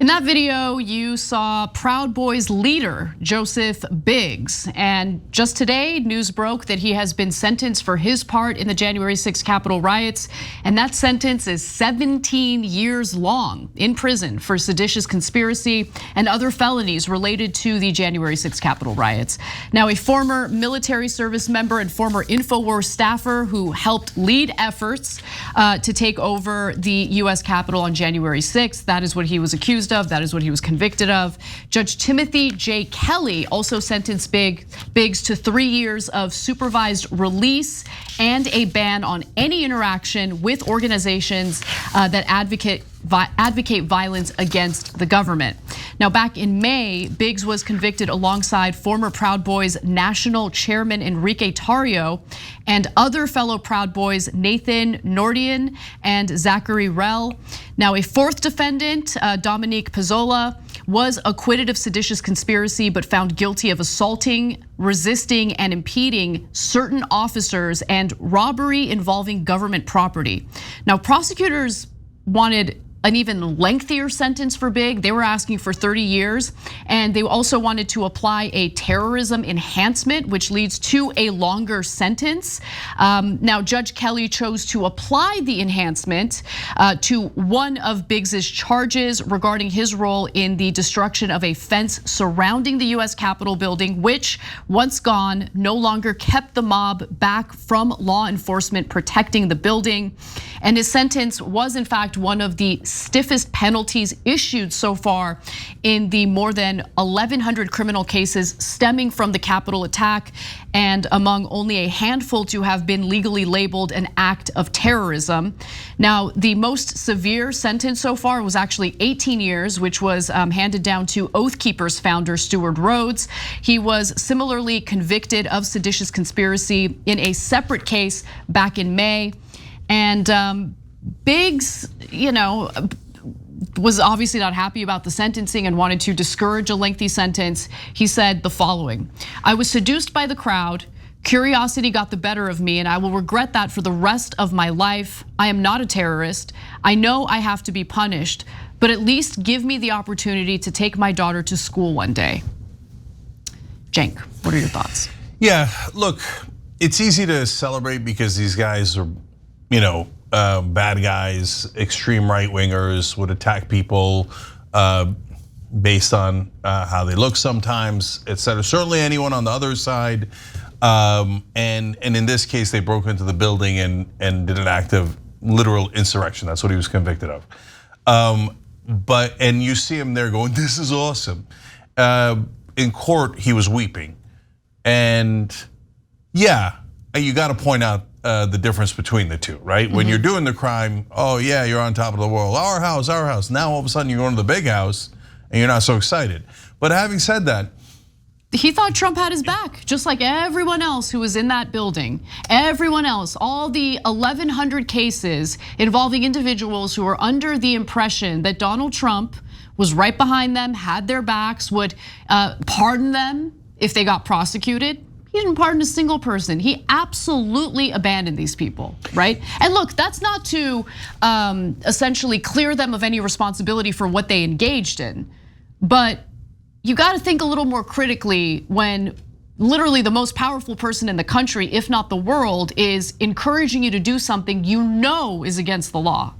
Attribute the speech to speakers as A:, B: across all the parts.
A: In that video, you saw Proud Boys leader Joseph Biggs. And just today, news broke that he has been sentenced for his part in the January 6th Capitol riots. And that sentence is 17 years long in prison for seditious conspiracy and other felonies related to the January 6th Capitol riots. Now, a former military service member and former InfoWars staffer who helped lead efforts to take over the US Capitol on January 6th, that is what he was accused of. That is what he was convicted of. Judge Timothy J. Kelly also sentenced Biggs to 3 years of supervised release and a ban on any interaction with organizations that advocate violence against the government. Now, back in May, Biggs was convicted alongside former Proud Boys national chairman Enrique Tarrio and other fellow Proud Boys Nathan Nordian and Zachary Rell. Now, a fourth defendant, Dominique Pizzola, was acquitted of seditious conspiracy but found guilty of assaulting, resisting, and impeding certain officers and robbery involving government property. Now, prosecutors wanted an even lengthier sentence for Biggs. They were asking for 30 years, and they also wanted to apply a terrorism enhancement, which leads to a longer sentence. Now, Judge Kelly chose to apply the enhancement to one of Biggs's charges regarding his role in the destruction of a fence surrounding the US Capitol building, which, once gone, no longer kept the mob back from law enforcement protecting the building. And his sentence was, in fact, one of the stiffest penalties issued so far in the more than 1,100 criminal cases stemming from the Capitol attack, and among only a handful to have been legally labeled an act of terrorism. Now, the most severe sentence so far was actually 18 years, which was handed down to Oath Keepers founder Stewart Rhodes. He was similarly convicted of seditious conspiracy in a separate case back in May. And Biggs, was obviously not happy about the sentencing and wanted to discourage a lengthy sentence. He said the following: "I was seduced by the crowd. Curiosity got the better of me, and I will regret that for the rest of my life. I am not a terrorist. I know I have to be punished, but at least give me the opportunity to take my daughter to school one day." Cenk, what are your thoughts?
B: Yeah, look, it's easy to celebrate because these guys are, bad guys, extreme right wingers, would attack people based on how they look sometimes, et cetera. Certainly anyone on the other side. And in this case, they broke into the building and did an act of literal insurrection. That's what he was convicted of. And you see him there going, "This is awesome." In court, he was weeping. And yeah, you got to point out the difference between the two, right? When you're doing the crime, oh yeah, you're on top of the world. Our house, our house. Now all of a sudden you're going to the big house and you're not so excited. But having said that,
A: he thought Trump had his back, just like everyone else who was in that building. Everyone else, all the 1,100 cases involving individuals who were under the impression that Donald Trump was right behind them, had their backs, would pardon them if they got prosecuted. He didn't pardon a single person. He absolutely abandoned these people, right? And look, that's not to essentially clear them of any responsibility for what they engaged in, but you got to think a little more critically when literally the most powerful person in the country, if not the world, is encouraging you to do something you know is against the law.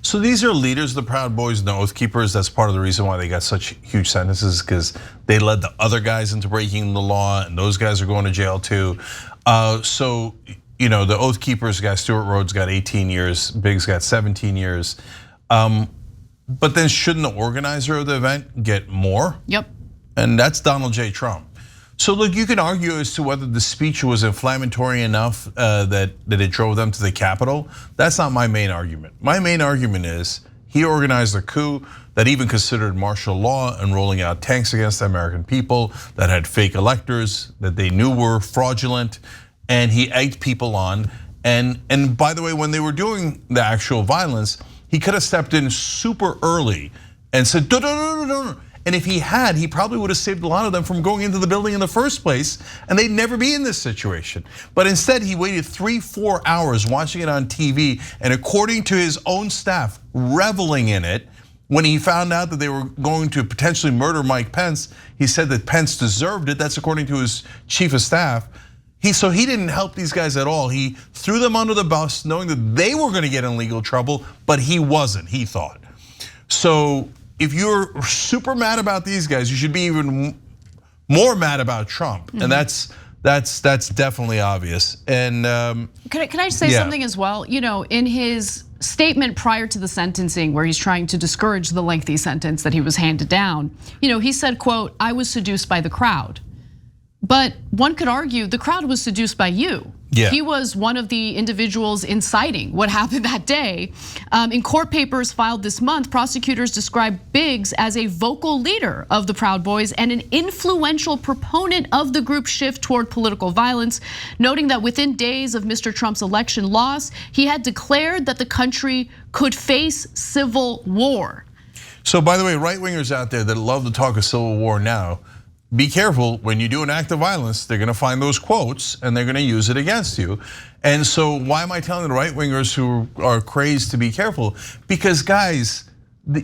B: So these are leaders, the Proud Boys and the Oath Keepers. That's part of the reason why they got such huge sentences, because they led the other guys into breaking the law, and those guys are going to jail too. So the Oath Keepers guy, Stewart Rhodes, got 18 years. Biggs got 17 years. But then shouldn't the organizer of the event get more?
A: Yep.
B: And that's Donald J. Trump. So look, you can argue as to whether the speech was inflammatory enough that it drove them to the Capitol. That's not my main argument. My main argument is he organized a coup that even considered martial law and rolling out tanks against the American people, that had fake electors that they knew were fraudulent, and he egged people on. And by the way, when they were doing the actual violence, he could have stepped in super early and said, no. And if he had, he probably would have saved a lot of them from going into the building in the first place, and they'd never be in this situation. But instead, he waited 3-4 hours watching it on TV, and according to his own staff, reveling in it. When he found out that they were going to potentially murder Mike Pence, he said that Pence deserved it. That's according to his chief of staff. So he didn't help these guys at all. He threw them under the bus knowing that they were gonna get in legal trouble, but he wasn't, he thought. So if you're super mad about these guys, you should be even more mad about Trump. And that's definitely obvious. And
A: can I say something as well? You know, in his statement prior to the sentencing, where he's trying to discourage the lengthy sentence that he was handed down, you know, he said, quote, "I was seduced by the crowd." But one could argue the crowd was seduced by you.
B: Yeah.
A: He was one of the individuals inciting what happened that day. In court papers filed this month, prosecutors described Biggs as a vocal leader of the Proud Boys and an influential proponent of the group's shift toward political violence, noting that within days of Mr. Trump's election loss, he had declared that the country could face civil war.
B: So by the way, right-wingers out there that love to talk of civil war now, be careful when you do an act of violence, they're gonna find those quotes and they're gonna use it against you. And so why am I telling the right-wingers who are crazed to be careful? Because guys,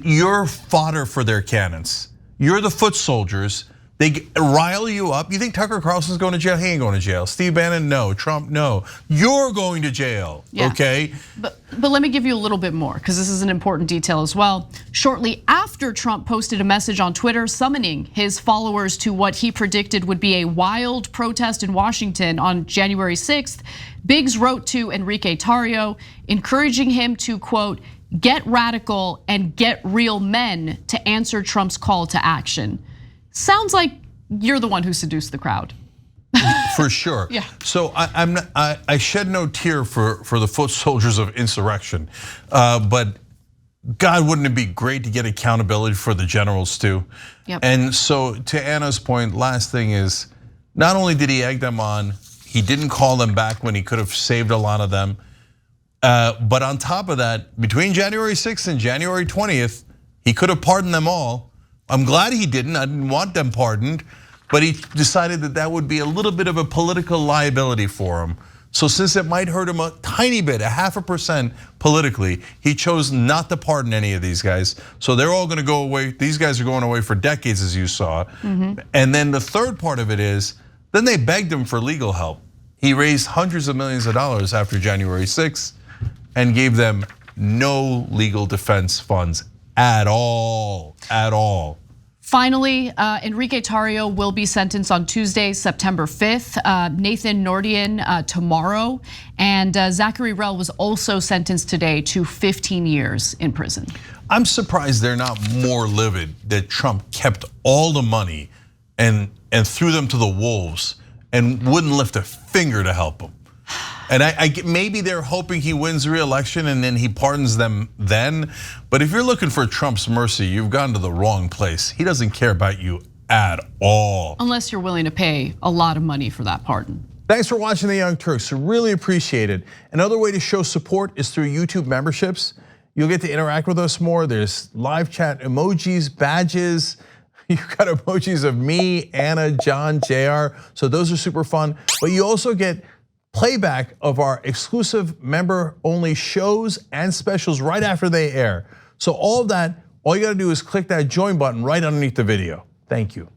B: you're fodder for their cannons. You're the foot soldiers. They rile you up. You think Tucker Carlson's going to jail? He ain't going to jail. Steve Bannon, no. Trump, no. You're going to jail, okay?
A: But let me give you a little bit more, because this is an important detail as well. Shortly after Trump posted a message on Twitter summoning his followers to what he predicted would be a wild protest in Washington on January 6th, Biggs wrote to Enrique Tarrio, encouraging him to, quote, "get radical and get real men to answer Trump's call to action." Sounds like you're the one who seduced the crowd.
B: For sure.
A: Yeah.
B: So I shed no tear for the foot soldiers of insurrection, but God, wouldn't it be great to get accountability for the generals too?
A: Yep.
B: And so to Anna's point, last thing is, not only did he egg them on, he didn't call them back when he could have saved a lot of them. But on top of that, between January 6th and January 20th, he could have pardoned them all. I'm glad he didn't. I didn't want them pardoned, but he decided that that would be a little bit of a political liability for him. So since it might hurt him a tiny bit, 0.5% politically, he chose not to pardon any of these guys. So they're all gonna go away. These guys are going away for decades, as you saw. And then the third part of it is, then they begged him for legal help. He raised hundreds of millions of dollars after January 6th and gave them no legal defense funds at all, at all.
A: Finally, Enrique Tarrio will be sentenced on Tuesday, September 5th. Nathan Nordian tomorrow, and Zachary Rell was also sentenced today to 15 years in prison.
B: I'm surprised they're not more livid that Trump kept all the money and threw them to the wolves and wouldn't lift a finger to help them. And maybe they're hoping he wins re-election and then he pardons them then. But if you're looking for Trump's mercy, you've gone to the wrong place. He doesn't care about you at all.
A: Unless you're willing to pay a lot of money for that pardon.
B: Thanks for watching The Young Turks, really appreciate it. Another way to show support is through YouTube memberships. You'll get to interact with us more. There's live chat emojis, badges. You've got emojis of me, Anna, John, JR. So those are super fun. But you also get playback of our exclusive member-only shows and specials right after they air. So all of that, all you gotta do is click that join button right underneath the video. Thank you.